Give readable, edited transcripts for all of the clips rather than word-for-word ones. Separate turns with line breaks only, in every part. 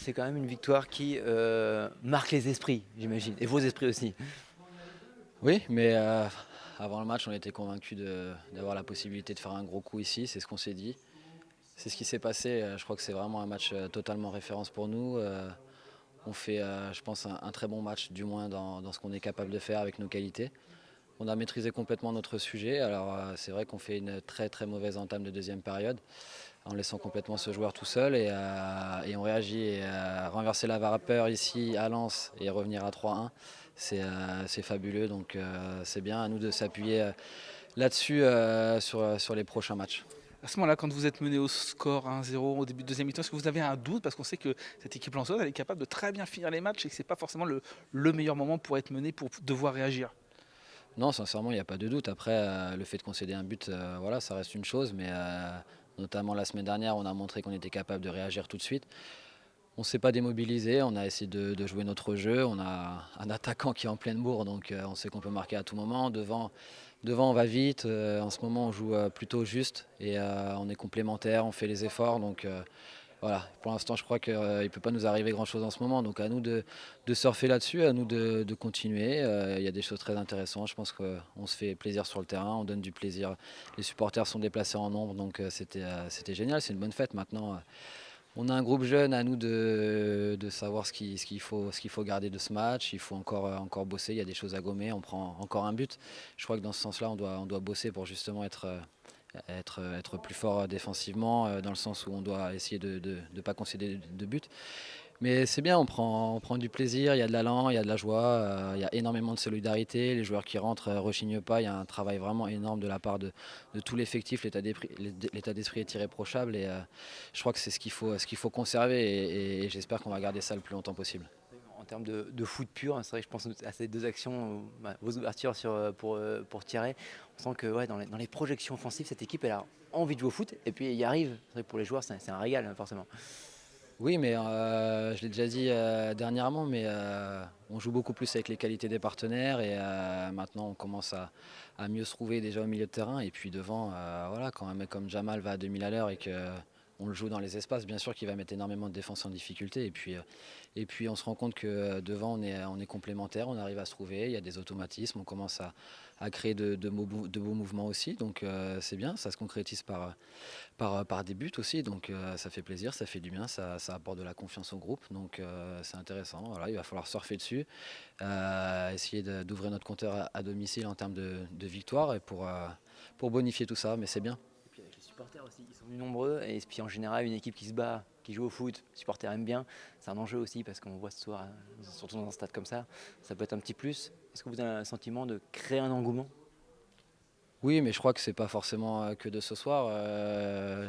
c'est quand même une victoire qui marque les esprits, j'imagine, et vos esprits aussi.
Oui, mais avant le match, on était convaincus d'avoir la possibilité de faire un gros coup ici, c'est ce qu'on s'est dit. C'est ce qui s'est passé, je crois que c'est vraiment un match totalement référence pour nous. On fait, je pense, un très bon match, du moins dans ce qu'on est capable de faire avec nos qualités. On a maîtrisé complètement notre sujet, alors c'est vrai qu'on fait une très très mauvaise entame de deuxième période, en laissant complètement ce joueur tout seul et on réagit et renverser la vapeur ici à Lens et revenir à 3-1, c'est fabuleux, donc c'est bien à nous de s'appuyer là-dessus sur les prochains matchs.
À ce moment-là, quand vous êtes mené au score 1-0 au début de deuxième mi-temps, est-ce que vous avez un doute? Parce qu'on sait que cette équipe lensoise, elle est capable de très bien finir les matchs et que ce n'est pas forcément le meilleur moment pour être mené, pour devoir réagir.
Non, sincèrement, il n'y a pas de doute. Après, le fait de concéder un but, voilà, ça reste une chose, mais notamment la semaine dernière, on a montré qu'on était capable de réagir tout de suite. On ne s'est pas démobilisé, on a essayé de jouer notre jeu. On a un attaquant qui est en pleine bourre, donc on sait qu'on peut marquer à tout moment. Devant on va vite. En ce moment, on joue plutôt juste et on est complémentaires, on fait les efforts. Donc voilà, pour l'instant, je crois qu'il ne peut pas nous arriver grand-chose en ce moment. Donc à nous de surfer là-dessus, à nous de continuer. Il y a des choses très intéressantes. Je pense qu'on se fait plaisir sur le terrain, on donne du plaisir. Les supporters sont déplacés en nombre, donc c'était génial. C'est une bonne fête maintenant. On a un groupe jeune, à nous de savoir ce qu'il faut garder de ce match. Il faut encore bosser, il y a des choses à gommer, on prend encore un but. Je crois que dans ce sens-là, on doit bosser pour justement être plus fort défensivement, dans le sens où on doit essayer de ne pas concéder de but. Mais c'est bien, on prend du plaisir, il y a de l'allant, il y a de la joie, il y a énormément de solidarité. Les joueurs qui rentrent ne rechignent pas, il y a un travail vraiment énorme de la part de tout l'effectif. L'état d'esprit est irréprochable et je crois que c'est ce qu'il faut conserver et j'espère qu'on va garder ça le plus longtemps possible.
En termes de foot pur, c'est vrai que je pense à ces deux actions, vos ouvertures pour tirer. On sent que ouais, dans les projections offensives, cette équipe elle a envie de jouer au foot et puis il y arrive. C'est vrai que pour les joueurs, c'est un régal forcément.
Oui, mais je l'ai déjà dit dernièrement, mais on joue beaucoup plus avec les qualités des partenaires et maintenant on commence à mieux se trouver déjà au milieu de terrain. Et puis devant, voilà, quand un mec comme Jamal va à 2000 à l'heure et qu'on le joue dans les espaces, bien sûr qu'il va mettre énormément de défense en difficulté. Et puis on se rend compte que devant on est complémentaires, on arrive à se trouver, il y a des automatismes, on commence à créer de beaux mouvements aussi. Donc c'est bien, ça se concrétise par des buts aussi, donc ça fait plaisir, ça fait du bien, ça apporte de la confiance au groupe, donc c'est intéressant. Voilà, il va falloir surfer dessus, essayer d'ouvrir notre compteur à domicile en termes de victoire et pour bonifier tout ça, mais c'est bien.
Et puis avec les supporters aussi, ils sont venus nombreux et puis en général une équipe qui se bat, qui joue au foot, les supporters aiment bien. C'est un enjeu aussi parce qu'on voit ce soir, surtout dans un stade comme ça peut être un petit plus. Est-ce que vous avez un sentiment de créer un engouement?
Oui, mais je crois que c'est pas forcément que de ce soir.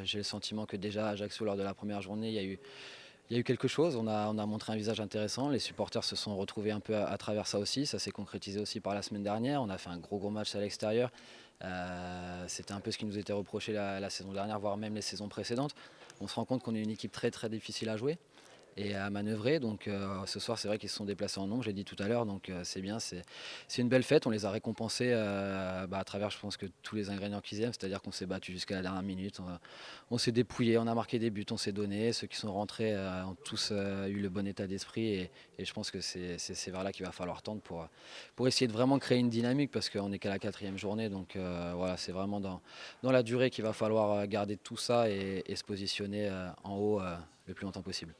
J'ai le sentiment que déjà à Ajaccio, lors de la première journée, il y a eu quelque chose. On a montré un visage intéressant. Les supporters se sont retrouvés un peu à travers ça aussi. Ça s'est concrétisé aussi par la semaine dernière. On a fait un gros match à l'extérieur. C'était un peu ce qui nous était reproché la saison dernière, voire même les saisons précédentes. On se rend compte qu'on est une équipe très très difficile à jouer et à manœuvrer. Donc ce soir, c'est vrai qu'ils se sont déplacés en nombre, j'ai dit tout à l'heure. Donc c'est bien, c'est une belle fête. On les a récompensés à travers, je pense, que tous les ingrédients qu'ils aiment. C'est-à-dire qu'on s'est battu jusqu'à la dernière minute. On s'est dépouillé, on a marqué des buts, on s'est donné. Ceux qui sont rentrés ont tous eu le bon état d'esprit. Et je pense que c'est vers là qu'il va falloir tendre pour essayer de vraiment créer une dynamique parce qu'on n'est qu'à la 4e journée. Donc voilà, c'est vraiment dans la durée qu'il va falloir garder tout ça et se positionner en haut le plus longtemps possible.